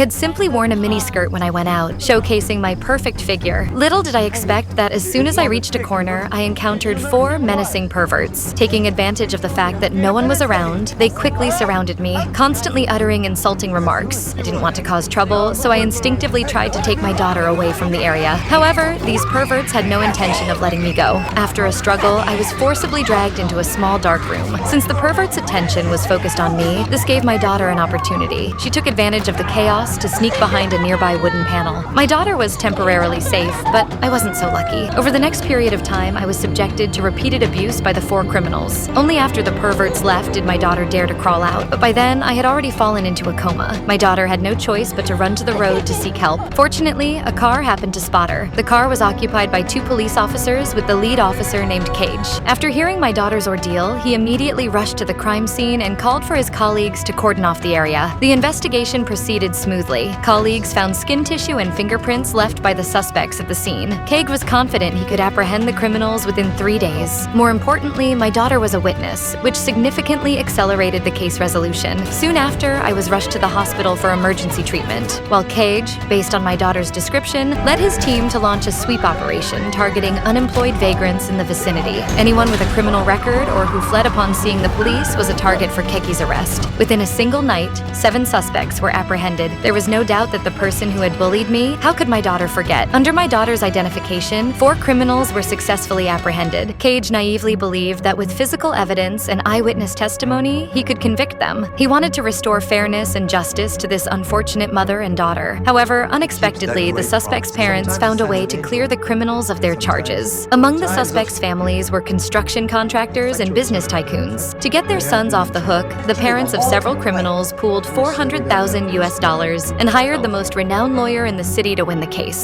had simply worn a miniskirt when I went out, showcasing my perfect figure. Little did I expect that as soon as I reached a corner, I encountered 4 menacing perverts. Taking advantage of the fact that no one was around, they quickly surrounded me, constantly uttering insulting remarks. I didn't want to cause trouble, so I instinctively tried to take my daughter away from the area. However, these perverts had no intention of letting me go. After a struggle, I was forcibly dragged into a small dark room. Since the perverts' attention was focused on me, this gave my daughter an opportunity. She took advantage of the chaos to sneak behind a nearby wooden panel. My daughter was temporarily safe, but I wasn't so lucky. Over the next period of time, I was subjected to repeated abuse by the 4 criminals. Only after the perverts left did my daughter dare to crawl out, but by then I had already fallen into a coma. My daughter had no choice but to run to the road to seek help. Fortunately, a car happened to spot her. The car was occupied by 2 police officers with the lead officer named Cage. After hearing my daughter's ordeal, he immediately rushed to the crime scene and called for his colleagues to cordon off the area. The investigation proceeded smoothly. Colleagues found skin tissue and fingerprints left by the suspects at the scene. Cage was confident he could apprehend the criminals within 3 days. More importantly, my daughter was a witness, which significantly accelerated the case resolution. Soon after, I was rushed to the hospital for emergency treatment, while Cage, based on my daughter's description, led his team to launch a sweep operation targeting unemployed vagrants in the vicinity. Anyone with a criminal record or who fled upon seeing the police was a target for Keki's arrest. Within a single night, 7 suspects were apprehended. There was no doubt that the person who had bullied me, how could my daughter forget? Under my daughter's identification, 4 criminals were successfully apprehended. Cage naively believed that with physical evidence and eyewitness testimony, he could convict them. He wanted to restore fairness and justice to this unfortunate mother and daughter. However, unexpectedly, the suspects' parents found a way to clear the criminals of their charges. Among the suspects' families were construction contractors and business tycoons. To get their sons off the hook, the parents of several criminals pooled $400,000 and hired the most renowned lawyer in the city to win the case.